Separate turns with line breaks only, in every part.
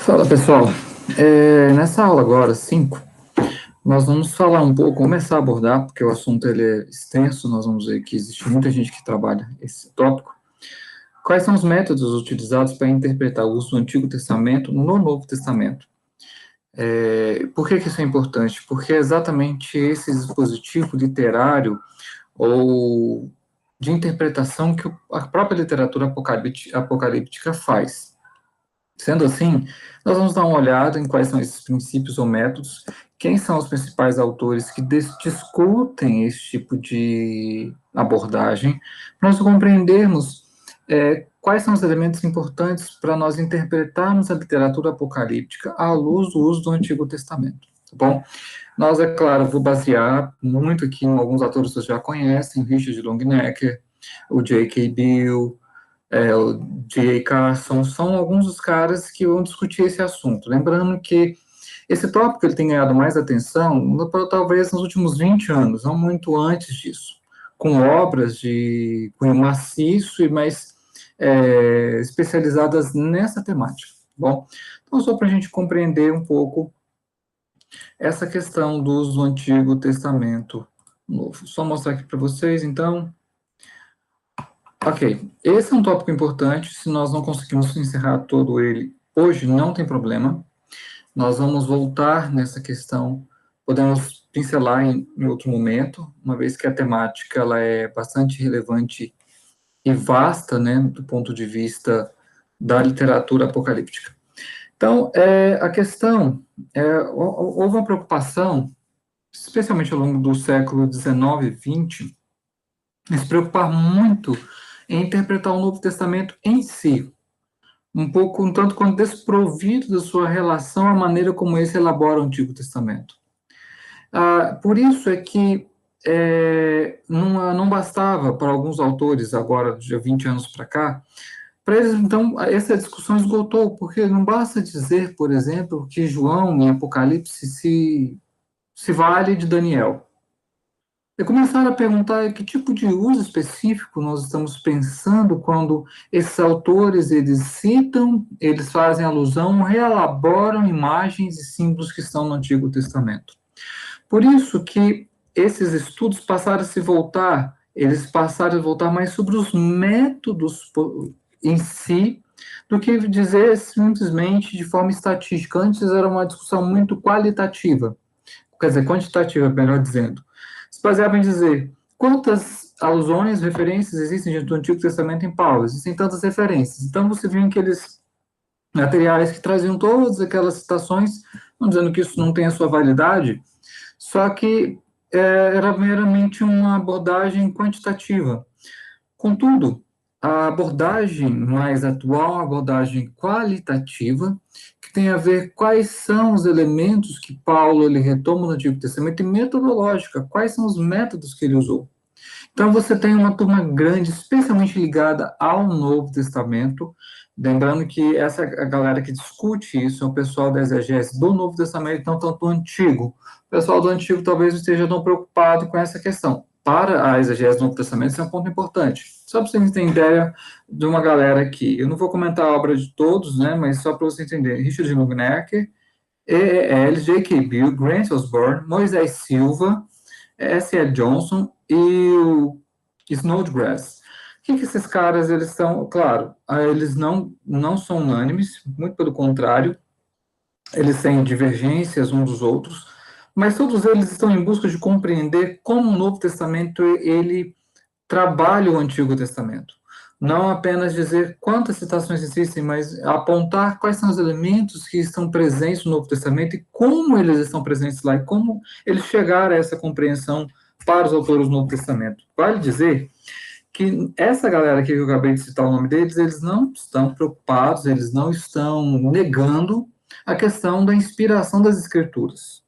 Fala pessoal, nessa aula agora, 5, nós vamos falar um pouco, começar a abordar, porque o assunto ele é extenso, nós vamos ver que existe muita gente que trabalha esse tópico. Quais são os métodos utilizados para interpretar o uso do Antigo Testamento no Novo Testamento? Por que isso é importante? Porque é exatamente esse dispositivo literário ou de interpretação que a própria literatura apocalíptica faz. Sendo assim, nós vamos dar uma olhada em quais são esses princípios ou métodos, quem são os principais autores que discutem esse tipo de abordagem, para nós compreendermos quais são os elementos importantes para nós interpretarmos a literatura apocalíptica à luz do uso do Antigo Testamento. Tá bom? Nós, é claro, vou basear muito aqui em alguns autores que vocês já conhecem, Richard Longenecker, o J.K. Bill, o J.A. Carson, são alguns dos caras que vão discutir esse assunto. Lembrando que esse tópico ele tem ganhado mais atenção, talvez nos últimos 20 anos, não muito antes disso, com obras de cunho maciço e mais especializadas nessa temática. Bom, então só para a gente compreender um pouco essa questão do uso do Antigo Testamento Novo. Só mostrar aqui para vocês, então. Ok, esse é um tópico importante, se nós não conseguimos encerrar todo ele hoje, não tem problema, nós vamos voltar nessa questão, podemos pincelar em outro momento, uma vez que a temática ela é bastante relevante e vasta, né, do ponto de vista da literatura apocalíptica. Então, a questão, houve uma preocupação, especialmente ao longo do século XIX e XX, em se preocupar muito em interpretar o Novo Testamento em si, um pouco, um tanto quanto desprovido da sua relação à maneira como esse elabora o Antigo Testamento. Por isso é que não bastava para alguns autores, agora, de 20 anos para cá, para eles, então, essa discussão esgotou, porque não basta dizer, por exemplo, que João, em Apocalipse, se vale de Daniel. E começaram a perguntar que tipo de uso específico nós estamos pensando quando esses autores, eles citam, eles fazem alusão, reelaboram imagens e símbolos que estão no Antigo Testamento. Por isso que esses estudos eles passaram a voltar mais sobre os métodos em si, do que dizer simplesmente de forma estatística. Antes era uma discussão muito qualitativa, quer dizer, quantitativa, melhor dizendo. Se baseava em dizer quantas alusões, referências existem dentro do Antigo Testamento em Paulo. Existem tantas referências. Então você viu aqueles materiais que traziam todas aquelas citações, não dizendo que isso não tem a sua validade, só que era meramente uma abordagem quantitativa. Contudo, a abordagem mais atual, a abordagem qualitativa, que tem a ver quais são os elementos que Paulo ele retoma no Antigo Testamento e metodológica, quais são os métodos que ele usou. Então você tem uma turma grande, especialmente ligada ao Novo Testamento, lembrando que essa a galera que discute isso é o pessoal da exegese do Novo Testamento, não tanto do Antigo. O pessoal do Antigo talvez não esteja tão preocupado com essa questão. Para a exegese do Novo Testamento, isso é um ponto importante. Só para vocês terem ideia de uma galera aqui. Eu não vou comentar a obra de todos, né, mas só para você entender. Richard Longenecker, E.E.L., J.K. Bill, Grant Osborne, Moisés Silva, S.L. Johnson e o Snodgrass. O que esses caras, eles são, claro, eles não são unânimes, muito pelo contrário, eles têm divergências uns dos outros, mas todos eles estão em busca de compreender como o Novo Testamento, ele trabalha o Antigo Testamento. Não apenas dizer quantas citações existem, mas apontar quais são os elementos que estão presentes no Novo Testamento e como eles estão presentes lá e como eles chegaram a essa compreensão para os autores do Novo Testamento. Vale dizer que essa galera aqui que eu acabei de citar o nome deles, eles não estão preocupados, eles não estão negando a questão da inspiração das Escrituras.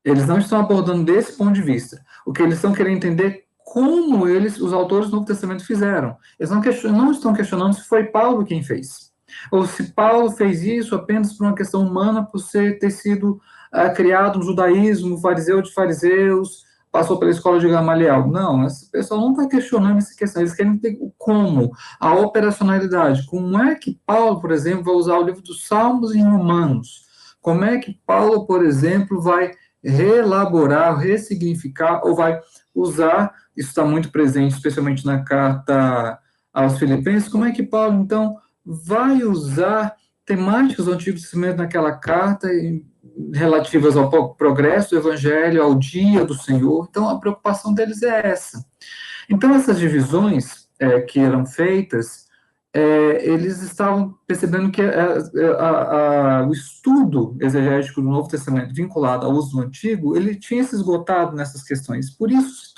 Eles não estão abordando desse ponto de vista. O que eles estão querendo entender como os autores do Novo Testamento fizeram. Eles não estão questionando se foi Paulo quem fez. Ou se Paulo fez isso apenas por uma questão humana, por ter sido criado no judaísmo, fariseu de fariseus, passou pela escola de Gamaliel. Não, esse pessoal não está questionando essa questão, eles querem ter o como, a operacionalidade. Como é que Paulo, por exemplo, vai usar o livro dos Salmos em Romanos? Como é que Paulo, por exemplo, vai reelaborar, ressignificar, ou vai usar, isso está muito presente, especialmente na carta aos Filipenses, como é que Paulo, então, vai usar temáticas do Antigo Testamento naquela carta relativas ao progresso do Evangelho, ao dia do Senhor. Então, a preocupação deles é essa. Então, essas divisões que eram feitas, eles estavam percebendo que o estudo exegético do Novo Testamento vinculado ao uso do Antigo, ele tinha se esgotado nessas questões. Por isso,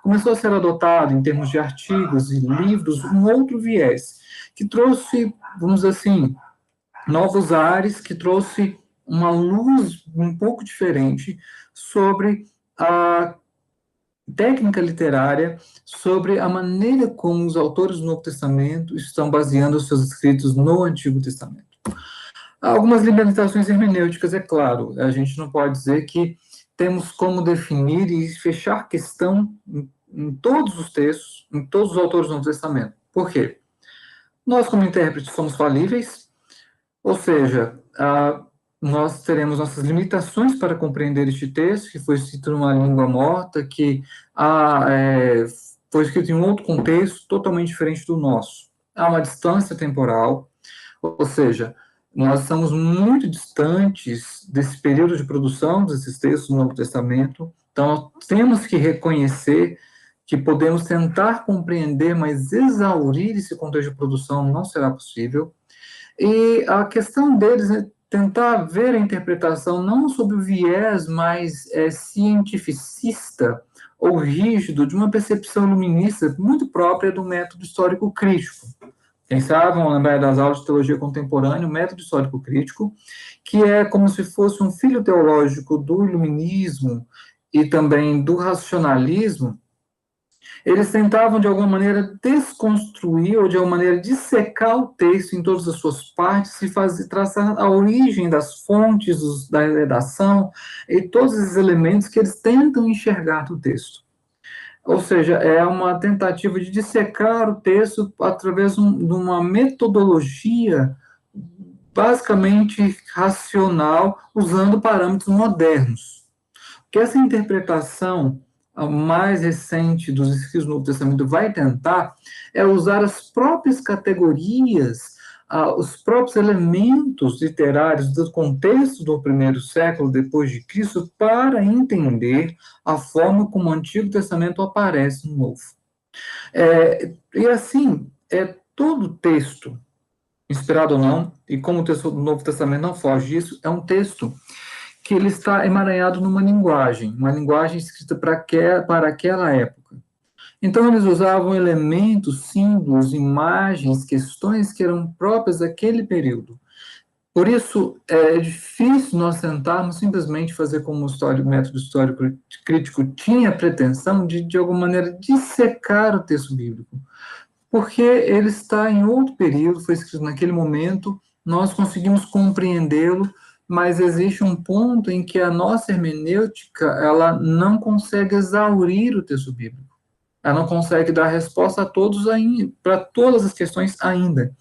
começou a ser adotado, em termos de artigos e livros, um outro viés, que trouxe, vamos dizer assim, novos ares, que trouxe uma luz um pouco diferente sobre a técnica literária, sobre a maneira como os autores do Novo Testamento estão baseando os seus escritos no Antigo Testamento. Há algumas limitações hermenêuticas, é claro, a gente não pode dizer que temos como definir e fechar questão em todos os textos, em todos os autores do Novo Testamento. Por quê? Nós, como intérpretes, somos falíveis, ou seja, nós teremos nossas limitações para compreender este texto, que foi escrito numa língua morta, que foi escrito em um outro contexto, totalmente diferente do nosso. Há uma distância temporal, ou seja, nós estamos muito distantes desse período de produção desses textos do Novo Testamento, então temos que reconhecer que podemos tentar compreender, mas exaurir esse contexto de produção não será possível. E a questão deles é tentar ver a interpretação não sob o viés mais cientificista ou rígido de uma percepção iluminista muito própria do método histórico crítico. Quem sabe vão lembrar das aulas de teologia contemporânea, o método histórico crítico, que é como se fosse um filho teológico do iluminismo e também do racionalismo. Eles tentavam, de alguma maneira, desconstruir ou, de alguma maneira, dissecar o texto em todas as suas partes e traçar a origem das fontes, da redação e todos esses elementos que eles tentam enxergar do texto. Ou seja, é uma tentativa de dissecar o texto através de uma metodologia basicamente racional, usando parâmetros modernos. Que essa interpretação a mais recente dos escritos do Novo Testamento vai tentar é usar as próprias categorias, os próprios elementos literários do contexto do primeiro século depois de Cristo para entender a forma como o Antigo Testamento aparece no Novo. E assim, todo texto, inspirado ou não, e como o texto do Novo Testamento não foge disso, é um texto que ele está emaranhado numa linguagem escrita para aquela época. Então, eles usavam elementos, símbolos, imagens, questões que eram próprias daquele período. Por isso, é difícil nós tentarmos simplesmente fazer como o método histórico crítico tinha a pretensão de alguma maneira, dissecar o texto bíblico. Porque ele está em outro período, foi escrito naquele momento, nós conseguimos compreendê-lo, mas existe um ponto em que a nossa hermenêutica, ela não consegue exaurir o texto bíblico. Ela não consegue dar resposta a todos ainda, para todas as questões ainda.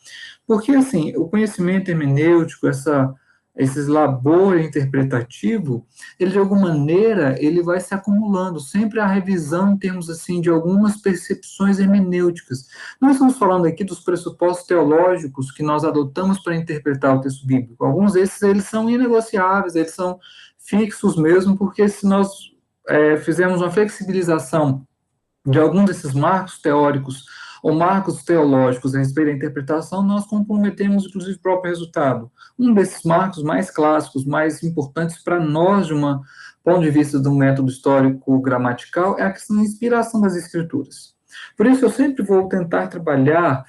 Porque, assim, o conhecimento hermenêutico, esse labor interpretativo, ele, de alguma maneira, ele vai se acumulando. Sempre a revisão em termos, assim, de algumas percepções hermenêuticas. Nós estamos falando aqui dos pressupostos teológicos que nós adotamos para interpretar o texto bíblico. Alguns desses, eles são inegociáveis, eles são fixos mesmo, porque se nós fizermos uma flexibilização de algum desses marcos teóricos ou marcos teológicos a respeito da interpretação, nós comprometemos, inclusive, o próprio resultado. Um desses marcos mais clássicos, mais importantes para nós, de um ponto de vista do método histórico gramatical, é a questão da inspiração das escrituras. Por isso, eu sempre vou tentar trabalhar,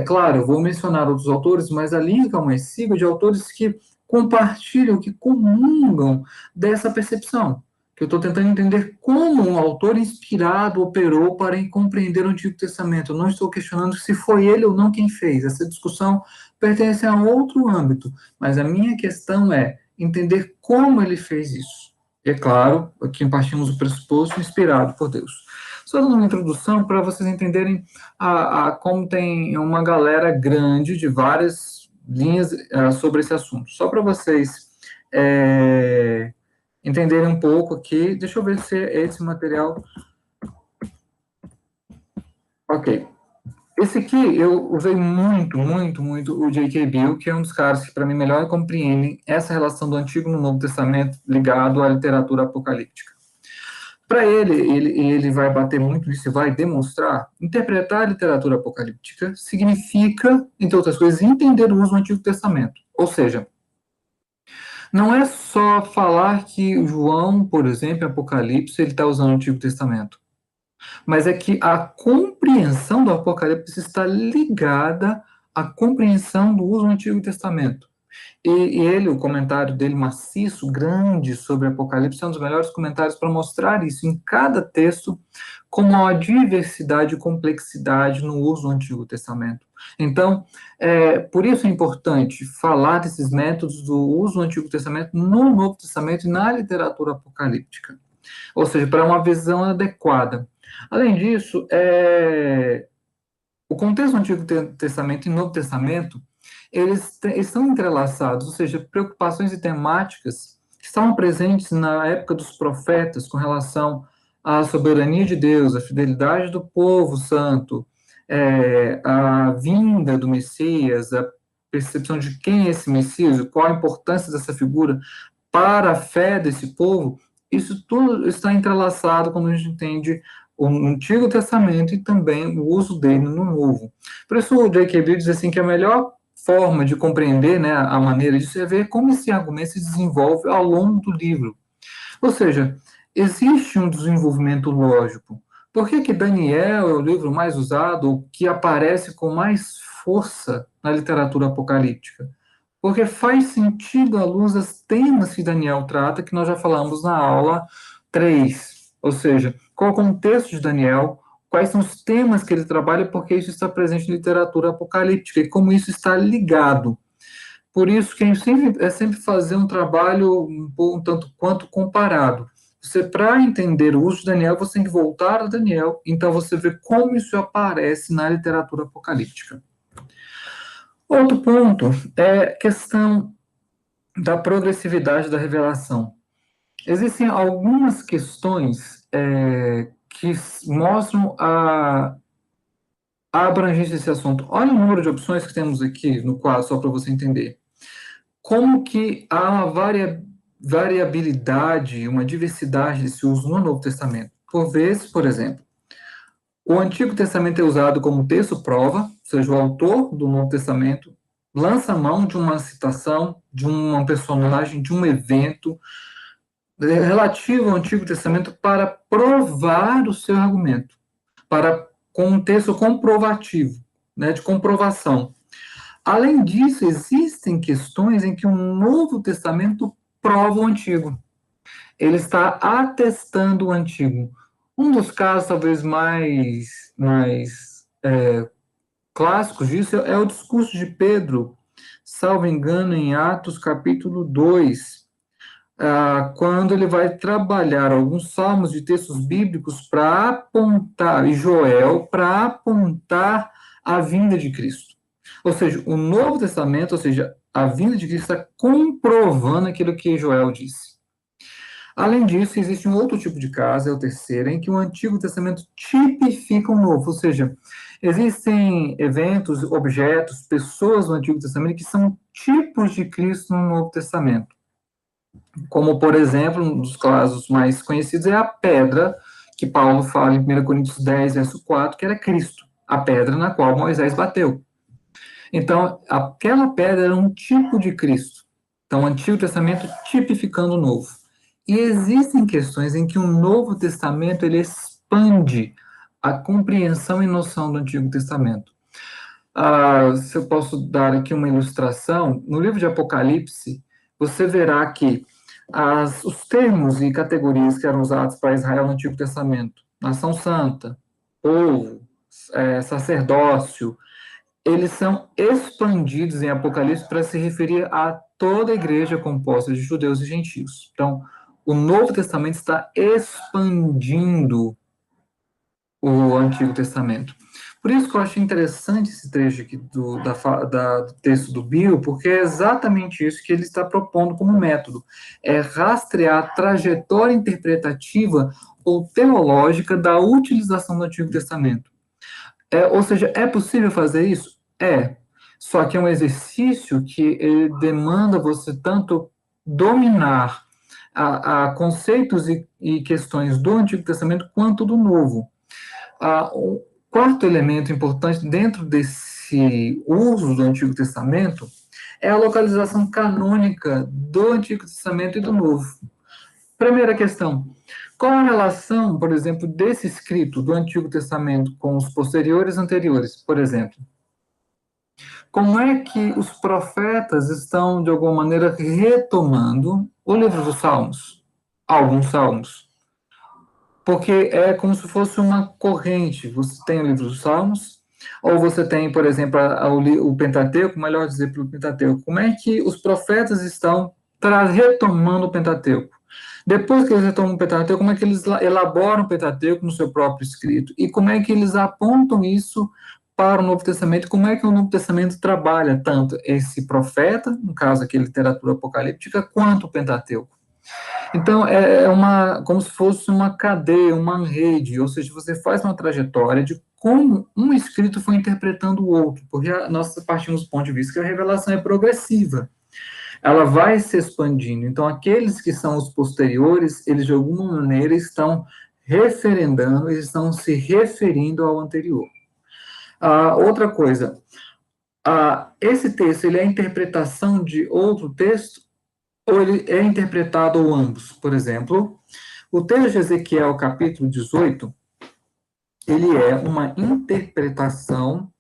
claro, eu vou mencionar outros autores, mas a linha que eu mais sigo é de autores que compartilham, que comungam dessa percepção, que eu estou tentando entender como um autor inspirado operou para compreender o Antigo Testamento. Eu não estou questionando se foi ele ou não quem fez. Essa discussão pertence a outro âmbito, mas a minha questão é entender como ele fez isso. E é claro, aqui partimos do pressuposto inspirado por Deus. Só dando uma introdução para vocês entenderem como tem uma galera grande de várias linhas sobre esse assunto. Só para vocês entenderem um pouco aqui, deixa eu ver se esse material. Ok. Esse aqui eu usei muito o J.K. Bill, que é um dos caras que, para mim, melhor compreendem essa relação do Antigo no Novo Testamento ligado à literatura apocalíptica. Para ele vai bater muito nisso e vai demonstrar, interpretar a literatura apocalíptica significa, entre outras coisas, entender o uso do Antigo Testamento. Ou seja, não é só falar que João, por exemplo, em Apocalipse, ele está usando o Antigo Testamento, mas é que a compreensão do Apocalipse está ligada à compreensão do uso do Antigo Testamento. E ele, o comentário dele maciço, grande sobre Apocalipse, é um dos melhores comentários para mostrar isso em cada texto, como há diversidade e complexidade no uso do Antigo Testamento. Então, por isso é importante falar desses métodos do uso do Antigo Testamento no Novo Testamento e na literatura apocalíptica. Ou seja, para uma visão adequada. Além disso, o contexto do Antigo Testamento e Novo Testamento, eles estão entrelaçados, ou seja, preocupações e temáticas que estavam presentes na época dos profetas com relação à soberania de Deus, à fidelidade do povo santo, a vinda do Messias, a percepção de quem é esse Messias, qual a importância dessa figura para a fé desse povo, isso tudo está entrelaçado quando a gente entende o Antigo Testamento e também o uso dele no Novo. Por isso o J.K. Bill diz assim que a melhor forma de compreender, né, a maneira disso é ver como esse argumento se desenvolve ao longo do livro. Ou seja, existe um desenvolvimento lógico. Por que Daniel é o livro mais usado, ou que aparece com mais força na literatura apocalíptica? Porque faz sentido à luz dos temas que Daniel trata, que nós já falamos na aula 3. Ou seja, qual é o contexto de Daniel, quais são os temas que ele trabalha, porque isso está presente na literatura apocalíptica e como isso está ligado. Por isso que é sempre fazer um trabalho um tanto quanto comparado. Você, para entender o uso de Daniel, você tem que voltar a Daniel, então você vê como isso aparece na literatura apocalíptica. Outro ponto é a questão da progressividade da revelação. Existem algumas questões que mostram a abrangência desse assunto. Olha o número de opções que temos aqui no quadro, só para você entender. Como que há uma variabilidade, uma diversidade desse uso no Novo Testamento. Por vezes, por exemplo, o Antigo Testamento é usado como texto prova, ou seja, o autor do Novo Testamento lança mão de uma citação, de um personagem, de um evento relativo ao Antigo Testamento para provar o seu argumento, com um texto comprovativo, né, de comprovação. Além disso, existem questões em que o Novo Testamento prova o Antigo. Ele está atestando o Antigo. Um dos casos talvez mais clássicos disso é o discurso de Pedro, salvo engano, em Atos capítulo 2, quando ele vai trabalhar alguns salmos de textos bíblicos para apontar, e Joel, para apontar a vinda de Cristo. Ou seja, o Novo Testamento, ou seja, a vinda de Cristo está comprovando aquilo que Joel disse. Além disso, existe um outro tipo de caso, é o terceiro, em que o Antigo Testamento tipifica o Novo, ou seja, existem eventos, objetos, pessoas no Antigo Testamento que são tipos de Cristo no Novo Testamento. Como, por exemplo, um dos casos mais conhecidos é a pedra, que Paulo fala em 1 Coríntios 10, verso 4, que era Cristo, a pedra na qual Moisés bateu. Então, aquela pedra era um tipo de Cristo. Então, o Antigo Testamento tipificando o Novo. E existem questões em que o Novo Testamento ele expande a compreensão e noção do Antigo Testamento. Se eu posso dar aqui uma ilustração, no livro de Apocalipse, você verá que os termos e categorias que eram usados para Israel no Antigo Testamento, nação santa, povo, sacerdócio, eles são expandidos em Apocalipse para se referir a toda a igreja composta de judeus e gentios. Então, O Novo Testamento está expandindo o Antigo Testamento. Por isso que eu acho interessante esse trecho aqui do texto do Bill, porque é exatamente isso que ele está propondo como método. É rastrear a trajetória interpretativa ou teológica da utilização do Antigo Testamento. Ou seja, é possível fazer isso? É. Só que é um exercício que demanda você tanto dominar a conceitos e questões do Antigo Testamento quanto do Novo. O quarto elemento importante dentro desse uso do Antigo Testamento é a localização canônica do Antigo Testamento e do Novo. Primeira questão: qual a relação, por exemplo, desse escrito do Antigo Testamento com os posteriores anteriores? Por exemplo, como é que os profetas estão, de alguma maneira, retomando o livro dos Salmos? Alguns salmos. Porque é como se fosse uma corrente. Você tem o livro dos Salmos, ou você tem, por exemplo, o Pentateuco, melhor dizer, pelo Pentateuco. Como é que os profetas estão retomando o Pentateuco? Depois que eles retomam o Pentateuco, como é que eles elaboram o Pentateuco no seu próprio escrito? E como é que eles apontam isso para o Novo Testamento? Como é que o Novo Testamento trabalha tanto esse profeta, no caso aqui, literatura apocalíptica, quanto o Pentateuco? Então, como se fosse uma cadeia, uma rede, ou seja, você faz uma trajetória de como um escrito foi interpretando o outro, porque nós partimos do ponto de vista que a revelação é progressiva, ela vai se expandindo. Então, aqueles que são os posteriores, eles de alguma maneira estão referendando, eles estão se referindo ao anterior. Outra coisa, esse texto, ele é a interpretação de outro texto, ou ele é interpretado ou ambos? Por exemplo, o texto de Ezequiel, capítulo 18, ele é uma interpretação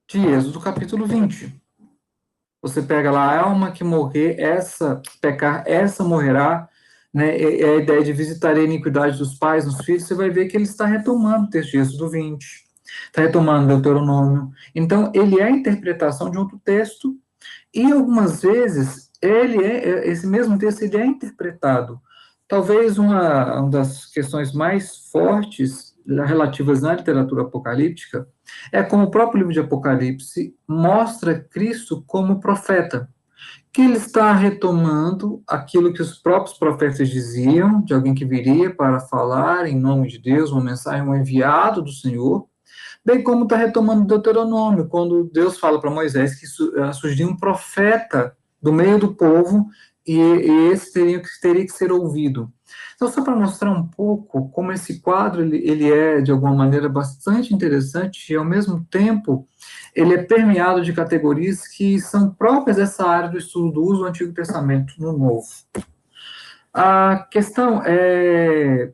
de Êxodo, capítulo 20. Você pega lá, a alma que morrer, essa pecar, essa morrerá, né? É a ideia de visitar a iniquidade dos pais nos filhos. Você vai ver que ele está retomando o texto de Êxodo 20, está retomando Deuteronômio. Então, ele é a interpretação de outro texto, e algumas vezes esse mesmo texto ele é interpretado. Talvez uma das questões mais fortes relativas à literatura apocalíptica é como o próprio livro de Apocalipse mostra Cristo como profeta, que ele está retomando aquilo que os próprios profetas diziam, de alguém que viria para falar em nome de Deus, uma mensagem, um enviado do Senhor, bem como está retomando Deuteronômio, quando Deus fala para Moisés que surgiria um profeta do meio do povo e esse teria que ser ouvido. Então, só para mostrar um pouco como esse quadro ele é, de alguma maneira, bastante interessante e, ao mesmo tempo, ele é permeado de categorias que são próprias dessa área do estudo do uso do Antigo Testamento no Novo. A questão é,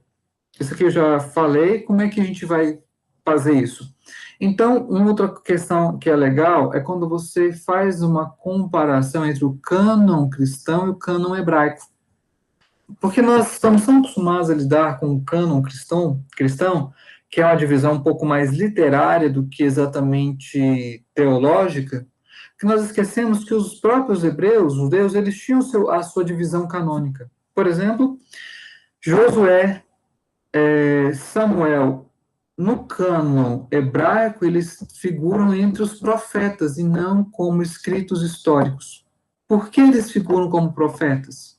isso aqui eu já falei, como é que a gente vai fazer isso? Então, uma outra questão que é legal é quando você faz uma comparação entre o cânon cristão e o cânon hebraico. Porque nós estamos tão acostumados a lidar com o cânon cristão, que é uma divisão um pouco mais literária do que exatamente teológica, que nós esquecemos que os próprios hebreus, os judeus, eles tinham a sua divisão canônica. Por exemplo, Josué, Samuel, no cânon hebraico, eles figuram entre os profetas e não como escritos históricos. Por que eles figuram como profetas?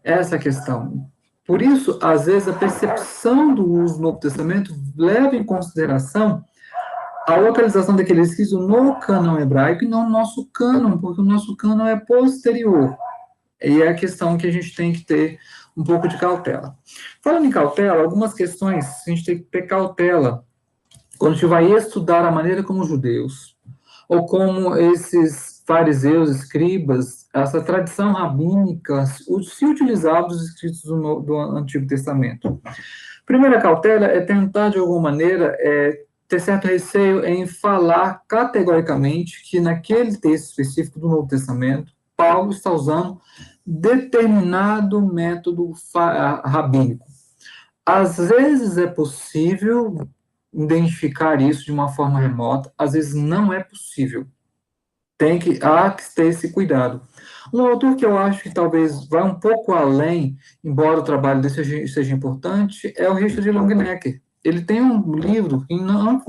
Essa é a questão. Por isso, às vezes, a percepção do uso do Novo Testamento leva em consideração a localização daquele escrito no cânon hebraico e não no nosso cânon, porque o nosso cânon é posterior. E é a questão que a gente tem que ter um pouco de cautela. Falando em cautela, algumas questões a gente tem que ter cautela quando a gente vai estudar a maneira como os judeus, ou como esses fariseus, escribas, essa tradição rabínica, se utilizavam dos escritos do Antigo Testamento. Primeira cautela é tentar, de alguma maneira, ter certo receio em falar categoricamente que naquele texto específico do Novo Testamento, Paulo está usando determinado método rabínico. Às vezes é possível identificar isso de uma forma remota, às vezes não é possível. há que ter esse cuidado. Um autor que eu acho que talvez vá um pouco além, embora o trabalho dele seja importante, é o Richard Longenecker. Ele tem um livro que,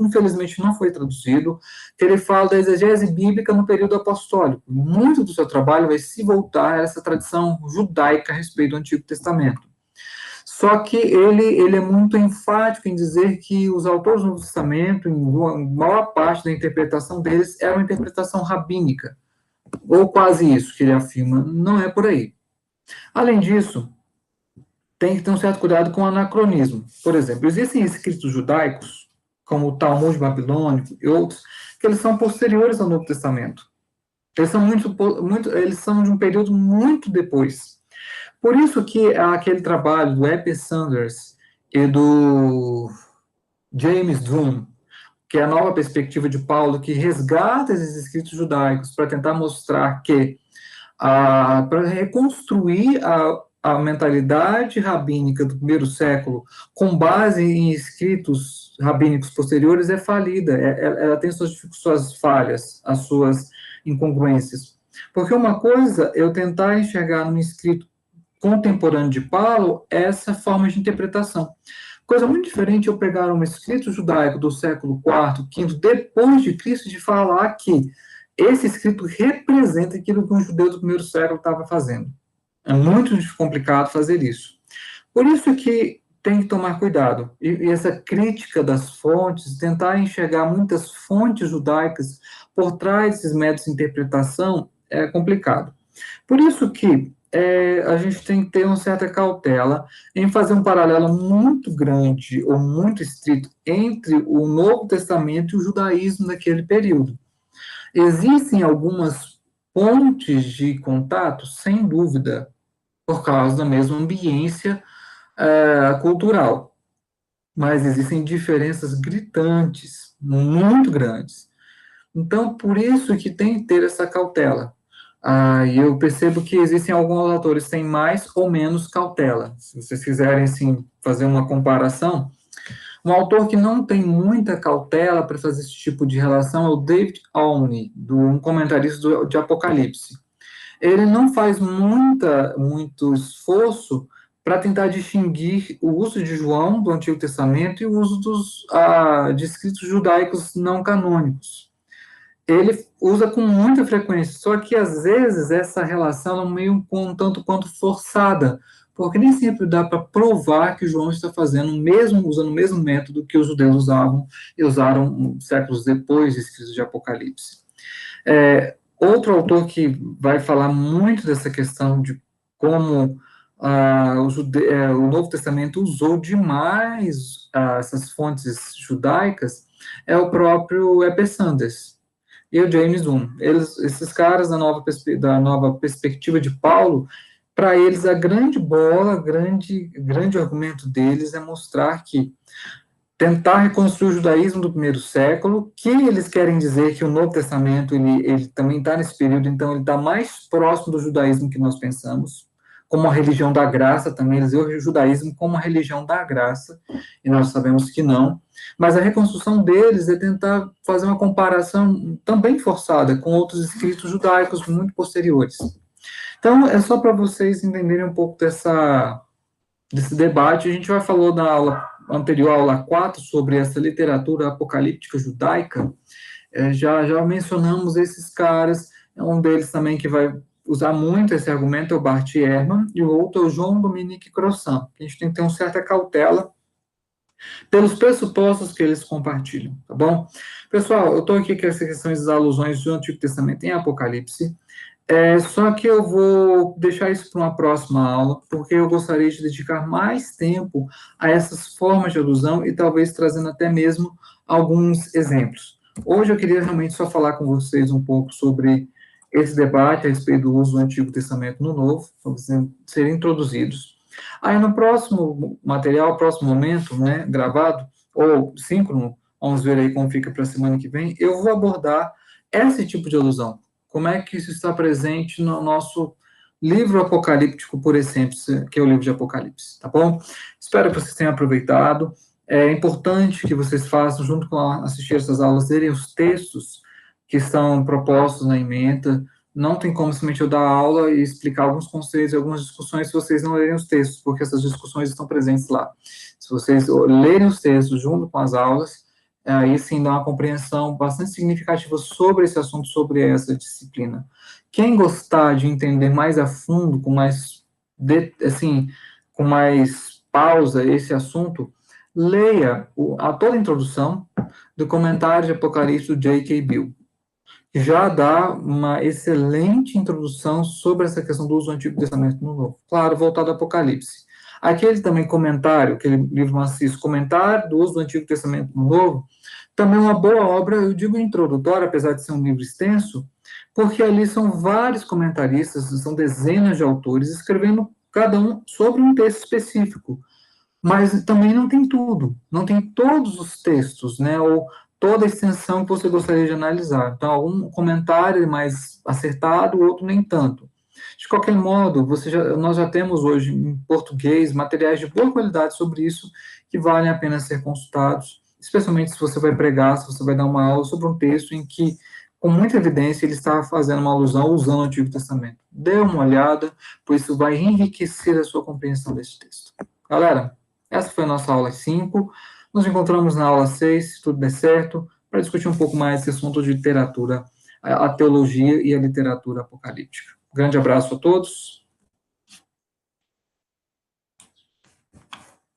infelizmente, não foi traduzido, que ele fala da exegese bíblica no período apostólico. Muito do seu trabalho vai se voltar a essa tradição judaica a respeito do Antigo Testamento. Só que ele é muito enfático em dizer que os autores do Novo Testamento, em maior parte da interpretação deles, era uma interpretação rabínica, ou quase isso que ele afirma. Não é por aí. Além disso, tem que ter um certo cuidado com o anacronismo. Por exemplo, existem escritos judaicos, como o Talmud babilônico e outros, que eles são posteriores ao Novo Testamento. Eles são de um período muito depois. Por isso que aquele trabalho do E.P. Sanders e do James Dunn, que é a nova perspectiva de Paulo, que resgata esses escritos judaicos para tentar mostrar que, para reconstruir a mentalidade rabínica do primeiro século, com base em escritos rabínicos posteriores, é falida. Ela tem suas falhas, as suas incongruências. Porque uma coisa é eu tentar enxergar num escrito contemporâneo de Paulo essa forma de interpretação. Coisa muito diferente é eu pegar um escrito judaico do século IV, V, depois de Cristo, de falar que esse escrito representa aquilo que um judeu do primeiro século estava fazendo. É muito complicado fazer isso. Por isso que tem que tomar cuidado. E essa crítica das fontes, tentar enxergar muitas fontes judaicas por trás desses métodos de interpretação é complicado. Por isso que a gente tem que ter uma certa cautela em fazer um paralelo muito grande ou muito estrito entre o Novo Testamento e o judaísmo naquele período. Existem algumas pontes de contato, sem dúvida, por causa da mesma ambiência cultural, mas existem diferenças gritantes, muito grandes. Então, por isso que tem que ter essa cautela. E eu percebo que existem alguns autores que têm mais ou menos cautela. Se vocês quiserem, assim, fazer uma comparação, um autor que não tem muita cautela para fazer esse tipo de relação é o David Olney, um comentarista de Apocalipse. Ele não faz muito esforço para tentar distinguir o uso de João, do Antigo Testamento, e o uso de escritos judaicos não canônicos. Ele usa com muita frequência, só que às vezes essa relação é meio um tanto quanto forçada, porque nem sempre dá para provar que João está usando o mesmo método que os judeus usavam e usaram séculos depois de escritos de Apocalipse. Outro autor que vai falar muito dessa questão de como o Novo Testamento usou demais essas fontes judaicas é o próprio E.P. Sanders e o James Dunn. Esses caras da nova perspectiva de Paulo, para eles a grande bola, grande argumento deles é mostrar que tentar reconstruir o judaísmo do primeiro século, que eles querem dizer que o Novo Testamento ele também está nesse período, então ele está mais próximo do judaísmo que nós pensamos, como a religião da graça também, eles veem o judaísmo como uma religião da graça, e nós sabemos que não, mas a reconstrução deles é tentar fazer uma comparação também forçada com outros escritos judaicos muito posteriores. Então, é só para vocês entenderem um pouco desse debate. A gente já falou na aula anterior, aula 4, sobre essa literatura apocalíptica judaica. Já mencionamos esses caras, um deles também que vai usar muito esse argumento é o Bart Ehrman, e o outro é o João Dominique Crossan. A gente tem que ter uma certa cautela pelos pressupostos que eles compartilham, tá bom? Pessoal, eu estou aqui com essas questões das alusões do Antigo Testamento em Apocalipse, só que eu vou deixar isso para uma próxima aula, porque eu gostaria de dedicar mais tempo a essas formas de alusão e talvez trazendo até mesmo alguns exemplos. Hoje eu queria realmente só falar com vocês um pouco sobre esse debate a respeito do uso do Antigo Testamento no Novo, para serem introduzidos. Aí no próximo material, próximo momento, né, gravado, ou síncrono, vamos ver aí como fica para a semana que vem, eu vou abordar esse tipo de alusão. Como é que isso está presente no nosso livro apocalíptico por essência, que é o livro de Apocalipse, tá bom? Espero que vocês tenham aproveitado. É importante que vocês façam, junto com assistir essas aulas, lerem os textos que estão propostos na ementa. Não tem como simplesmente eu dar aula e explicar alguns conceitos, algumas discussões, se vocês não lerem os textos, porque essas discussões estão presentes lá. Se vocês lerem os textos junto com as aulas, aí sim dá uma compreensão bastante significativa sobre esse assunto, sobre essa disciplina. Quem gostar de entender mais a fundo, com mais, assim, com mais pausa esse assunto, leia toda a introdução do comentário de Apocalipse do J.K. Bill, que já dá uma excelente introdução sobre essa questão do uso do Antigo Testamento no Novo. Claro, voltado ao Apocalipse. Aquele também comentário, aquele livro maciço, comentário do uso do Antigo Testamento no Novo, também é uma boa obra, eu digo introdutória, apesar de ser um livro extenso, porque ali são vários comentaristas, são dezenas de autores, escrevendo cada um sobre um texto específico. Mas também não tem tudo, não tem todos os textos, né, ou toda a extensão que você gostaria de analisar. Então, algum comentário mais acertado, o outro nem tanto. De qualquer modo, nós já temos hoje em português materiais de boa qualidade sobre isso que valem a pena ser consultados, especialmente se você vai pregar, se você vai dar uma aula sobre um texto em que, com muita evidência, ele está fazendo uma alusão usando o Antigo Testamento. Dê uma olhada, pois isso vai enriquecer a sua compreensão desse texto. Galera, essa foi a nossa aula 5. Nos encontramos na aula 6, se tudo der certo, para discutir um pouco mais esse assunto de literatura, a teologia e a literatura apocalíptica. Grande abraço a todos.